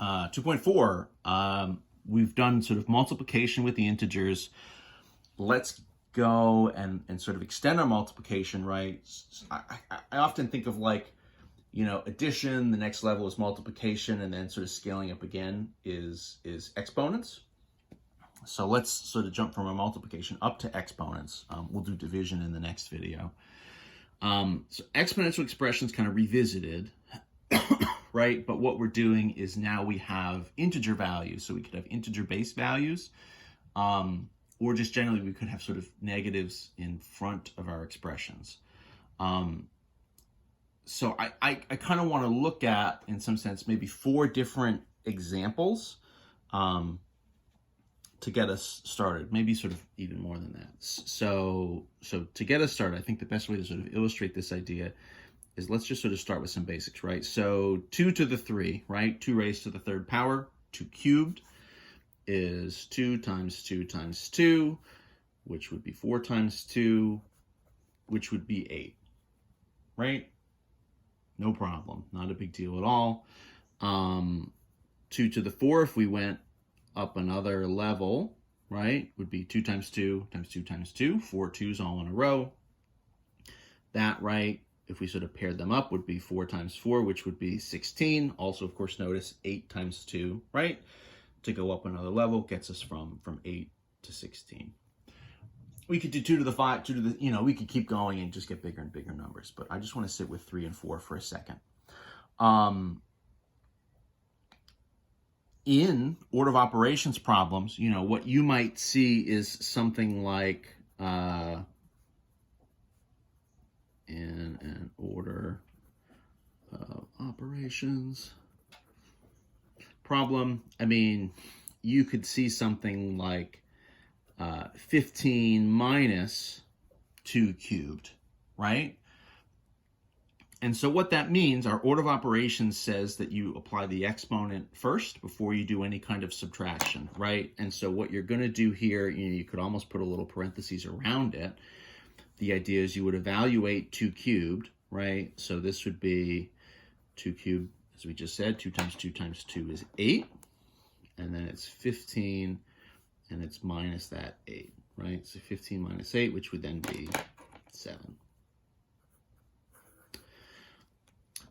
2.4, we've done sort of multiplication with the integers. Let's go and sort of extend our multiplication, right? I often think of like, addition, the next level is multiplication, and then sort of scaling up again is exponents. So let's sort of jump from our multiplication up to exponents. We'll do division in the next video. So exponential expressions kind of revisited, right? But what we're doing is now we have integer values. So we could have integer base values, or just generally we could have sort of negatives in front of our expressions. So I kind of want to look at, in some sense, maybe 4 different examples to get us started, maybe sort of even more than that. So to get us started, I think the best way to sort of illustrate this idea is let's just sort of start with some basics, right? So 2 to the 3, right? 2 raised to the 3rd power, 2 cubed is 2 times 2 times 2, which would be 4 times 2, which would be 8, right? No problem, not a big deal at all. 2 to the 4, if we went up another level, right, would be 2 times 2 times 2 times 2, 4 2s all in a row. That, right, if we sort of paired them up, would be 4 times 4, which would be 16. Also, of course, notice 8 times 2, right, to go up another level gets us from 8 to 16. We could do 2 to the 5, 2 to the, we could keep going and just get bigger and bigger numbers, but I just want to sit with 3 and 4 for a second. In order of operations problems, what you might see is something like in an order of operations problem, you could see something like 15 minus 2 cubed, right? And so what that means, our order of operations says that you apply the exponent first before you do any kind of subtraction, right? And so what you're going to do here, you could almost put a little parentheses around it. The idea is you would evaluate 2 cubed, right? So this would be 2 cubed, as we just said, 2 times 2 times 2 is 8. And then it's 15, and it's minus that 8, right? So 15 minus 8, which would then be 7.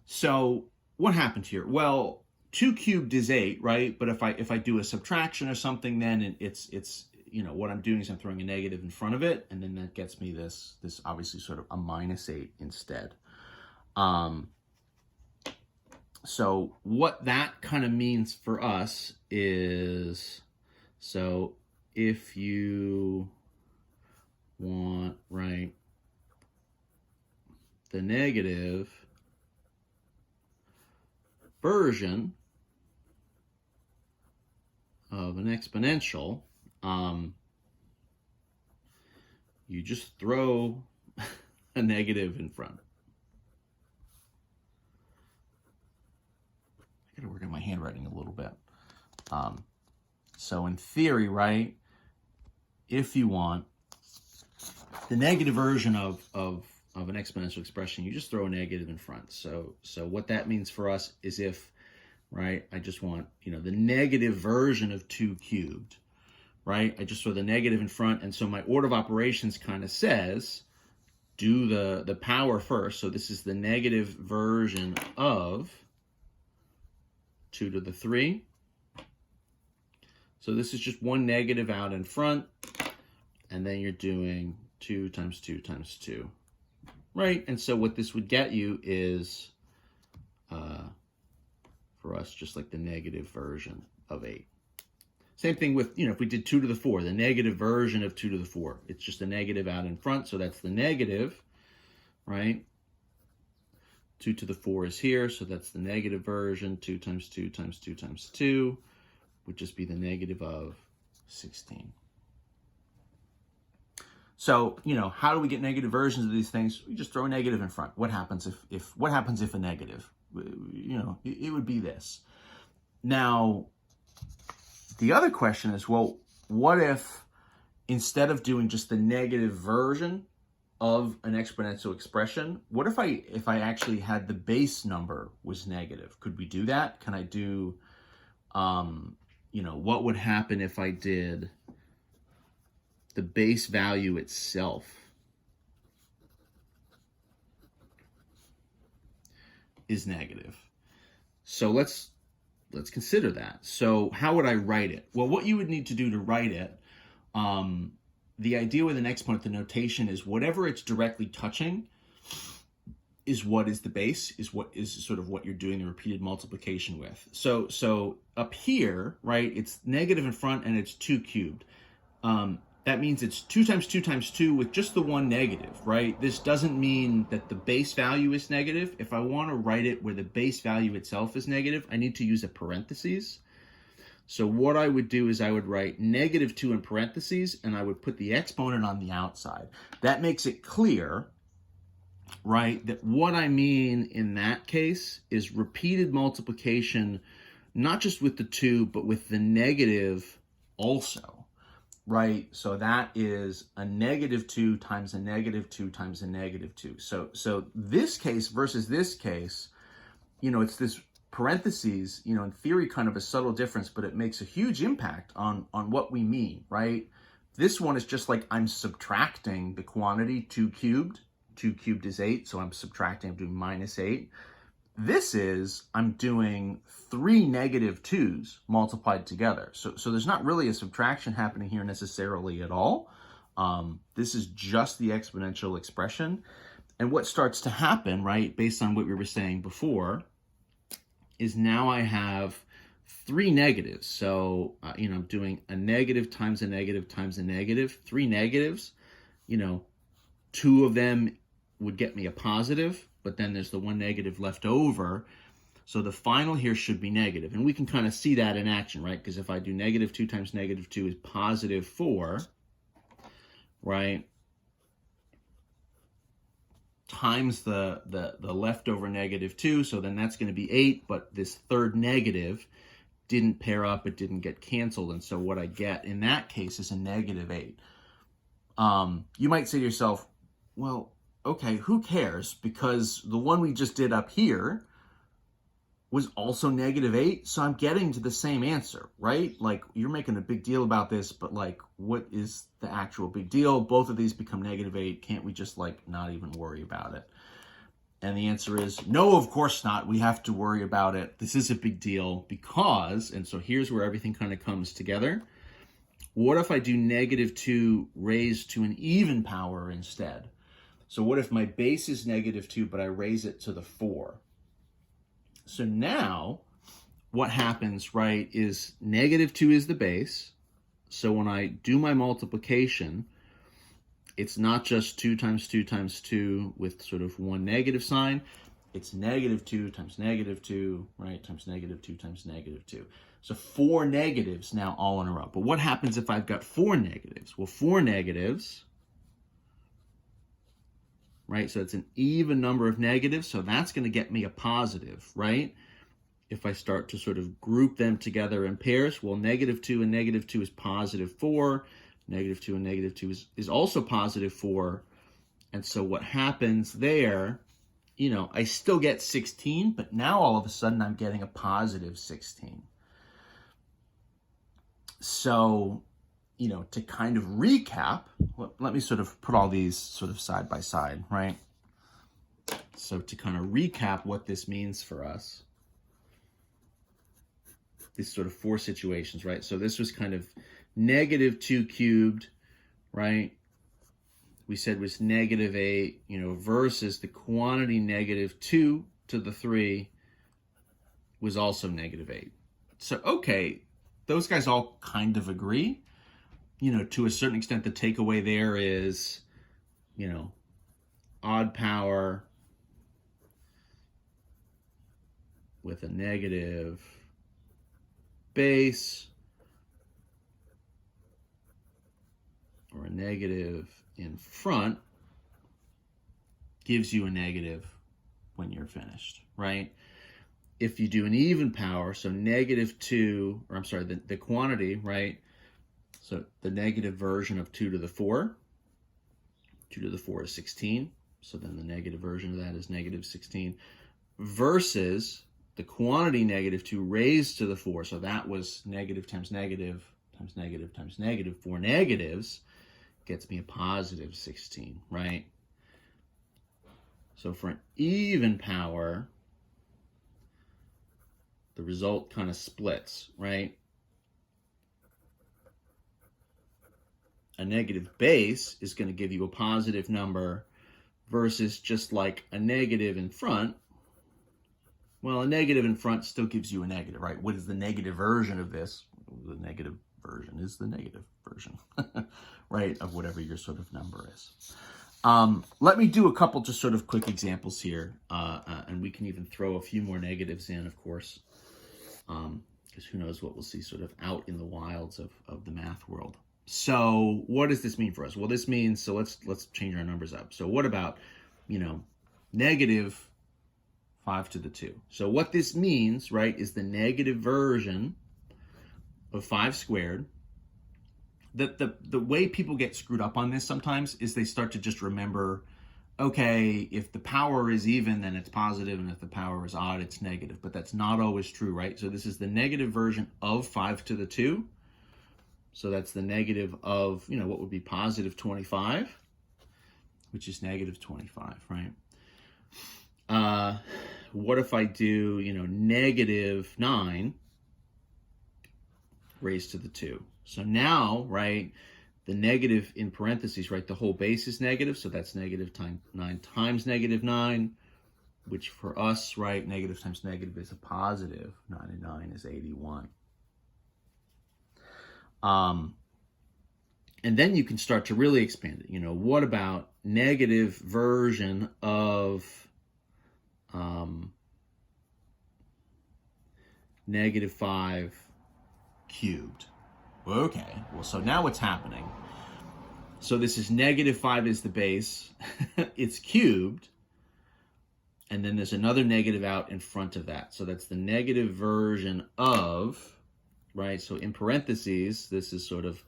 So what happened here? Well, 2 cubed is 8, right? But if I do a subtraction or something, then it's what I'm doing is I'm throwing a negative in front of it, and then that gets me this obviously sort of a minus 8 instead. So what that kind of means for us is, so if you want, right, the negative version of an exponential, you just throw a negative in front. I gotta work on my handwriting a little bit. So in theory, right, if you want the negative version of an exponential expression, you just throw a negative in front. So what that means for us is if, right, I just want, the negative version of 2 cubed, right? I just throw the negative in front, and so my order of operations kind of says, do the power first. So this is the negative version of 2 to the 3. So this is just one negative out in front, and then you're doing 2 times 2 times 2. Right, and so what this would get you is, for us, just like the negative version of 8. Same thing with, if we did 2 to the 4, the negative version of 2 to the 4. It's just a negative out in front, so that's the negative, right? 2 to the 4 is here, so that's the negative version. 2 times 2 times 2 times 2 would just be the negative of 16. So, how do we get negative versions of these things? We just throw a negative in front. What happens if a negative? It would be this. Now, the other question is, well, what if instead of doing just the negative version of an exponential expression, what if I actually had the base number was negative? Could we do that? Can I do what would happen if I did the base value itself is negative. So let's consider that. So how would I write it? Well, what you would need to do to write it, the idea with an exponent, the notation is whatever it's directly touching is what is the base, is what is sort of what you're doing the repeated multiplication with. So up here, right, it's negative in front and it's 2 cubed. That means it's 2 times 2 times 2 with just the one negative, right? This doesn't mean that the base value is negative. If I want to write it where the base value itself is negative, I need to use a parentheses. So what I would do is I would write -2 in parentheses, and I would put the exponent on the outside. That makes it clear, right, that what I mean in that case is repeated multiplication, not just with the 2, but with the negative also. Right, so that is a -2 times a -2 times a -2. So this case versus this case, it's this parentheses, in theory kind of a subtle difference, but it makes a huge impact on what we mean, right? This one is just like I'm subtracting the quantity 2 cubed. 2 cubed is 8, so I'm subtracting, I'm doing -8. This is, I'm doing 3 -2s multiplied together. So there's not really a subtraction happening here necessarily at all. This is just the exponential expression. And what starts to happen, right, based on what we were saying before, is now I have 3 negatives. So, I'm doing a negative times a negative times a negative, 3 negatives. 2 of them would get me a positive, but then there's the 1 negative left over. So the final here should be negative. And we can kind of see that in action, right? Because if I do -2 times -2 is +4, right? Times the leftover -2, so then that's going to be 8, but this third negative didn't pair up, it didn't get canceled, and so what I get in that case is a -8. You might say to yourself, well, okay, who cares? Because the one we just did up here was also -8, so I'm getting to the same answer, right? Like, you're making a big deal about this, but like, what is the actual big deal? Both of these become -8. Can't we just like not even worry about it? And the answer is no, of course not. We have to worry about it. This is a big deal because, and so here's where everything kind of comes together. What if I do -2 raised to an even power instead? So what if my base is -2, but I raise it to the 4? So now what happens, right, is -2 is the base. So when I do my multiplication, it's not just 2 times 2 times 2 with sort of one negative sign. It's -2 times -2, right, times -2 times -2. So 4 negatives now all in a row. But what happens if I've got 4 negatives? Well, 4 negatives, right? So it's an even number of negatives, so that's going to get me a positive, right? If I start to sort of group them together in pairs, well, -2 and -2 is +4. -2 and -2 is also +4. And so what happens there, I still get 16, but now all of a sudden I'm getting a +16. So, to kind of recap, let me sort of put all these sort of side by side, right? So to kind of recap what this means for us, these sort of 4 situations, right? So this was kind of -2 cubed, right? We said was -8, versus the quantity -2 to the 3 was also -8. So, okay, those guys all kind of agree. To a certain extent, the takeaway there is, odd power with a negative base or a negative in front gives you a negative when you're finished, right? If you do an even power, so -2, or I'm sorry, the quantity, right? So the negative version of 2 to the 4, 2 to the 4 is 16. So then the negative version of that is -16 versus the quantity -2 raised to the 4, so that was negative times negative times negative times negative, 4 negatives, gets me a positive 16, right? So for an even power, the result kind of splits, right? A negative base is going to give you a positive number versus just like a negative in front. Well, a negative in front still gives you a negative, right? What is the negative version of this? The negative version is the negative version, right, of whatever your sort of number is. Let me do a couple just sort of quick examples here, and we can even throw a few more negatives in, of course, because who knows what we'll see sort of out in the wilds of the math world. So what does this mean for us? Well, this means, so let's change our numbers up. So what about, negative 5 to the 2? So what this means, right, is the negative version of 5 squared. The way people get screwed up on this sometimes is they start to just remember, okay, if the power is even, then it's positive, and if the power is odd, it's negative. But that's not always true, right? So this is the negative version of 5 to the 2. So that's the negative of, what would be positive 25, which is negative 25, right? What if I do, negative 9 raised to the 2? So now, right, the negative in parentheses, right, the whole base is negative, so that's negative 9 times negative 9, which for us, right, negative times negative is a positive. 9 and 9 is 81. And then you can start to really expand it. What about negative version of negative 5 cubed? Okay, well, so now what's happening? So this is negative 5 is the base. It's cubed. And then there's another negative out in front of that. So that's the negative version of, right? So in parentheses, this is sort of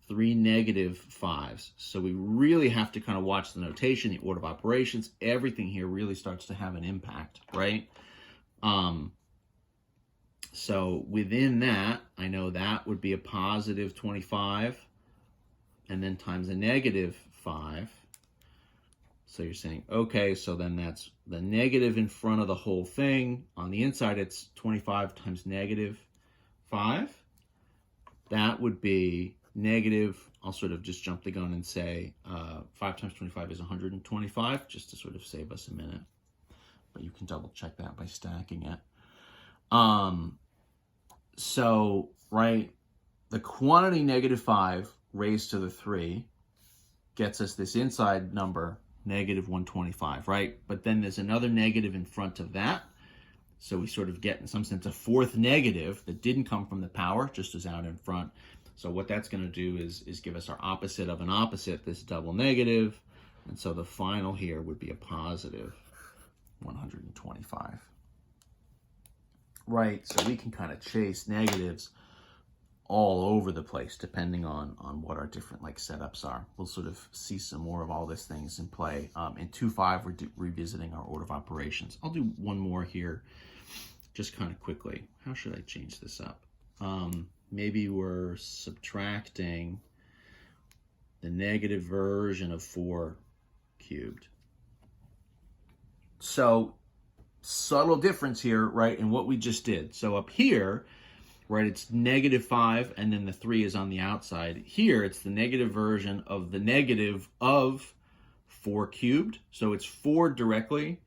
3 negative 5s. So we really have to kind of watch the notation, the order of operations. Everything here really starts to have an impact, right? So within that, I know that would be a positive 25, and then times a negative 5. So you're saying, okay, so then that's the negative in front of the whole thing. On the inside, it's 25 times negative 5. That would be negative, I'll sort of just jump the gun and say 5 times 25 is 125, just to sort of save us a minute. But you can double check that by stacking it. So, right, the quantity negative 5 raised to the 3 gets us this inside number, negative 125, right? But then there's another negative in front of that. So we sort of get, in some sense, a fourth negative that didn't come from the power, just as out in front. So what that's going to do is give us our opposite of an opposite, this double negative. And so the final here would be a positive 125. Right, so we can kind of chase negatives all over the place depending on what our different setups are. We'll sort of see some more of all these things in play. In 2.5, we're revisiting our order of operations. I'll do one more here just kind of quickly. How should I change this up? Maybe we're subtracting the negative version of 4 cubed. So subtle difference here, right, in what we just did. So up here, right, it's negative 5, and then the 3 is on the outside. Here, it's the negative version of the negative of 4 cubed. So it's 4 directly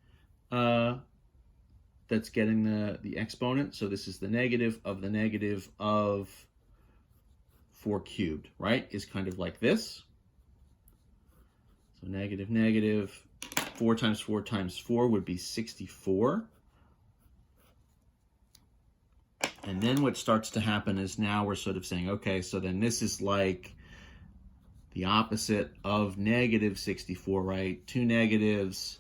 that's getting the exponent. So this is the negative of 4 cubed, right, is kind of like this. So negative, negative. 4 times 4 times 4 would be 64. And then what starts to happen is now we're sort of saying, okay, so then this is like the opposite of negative 64, right? 2 negatives,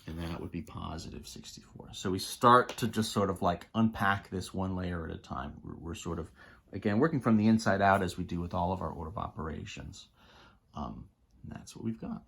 and that would be positive 64. So we start to just sort of unpack this one layer at a time. We're sort of, again, working from the inside out as we do with all of our order of operations. And that's what we've got.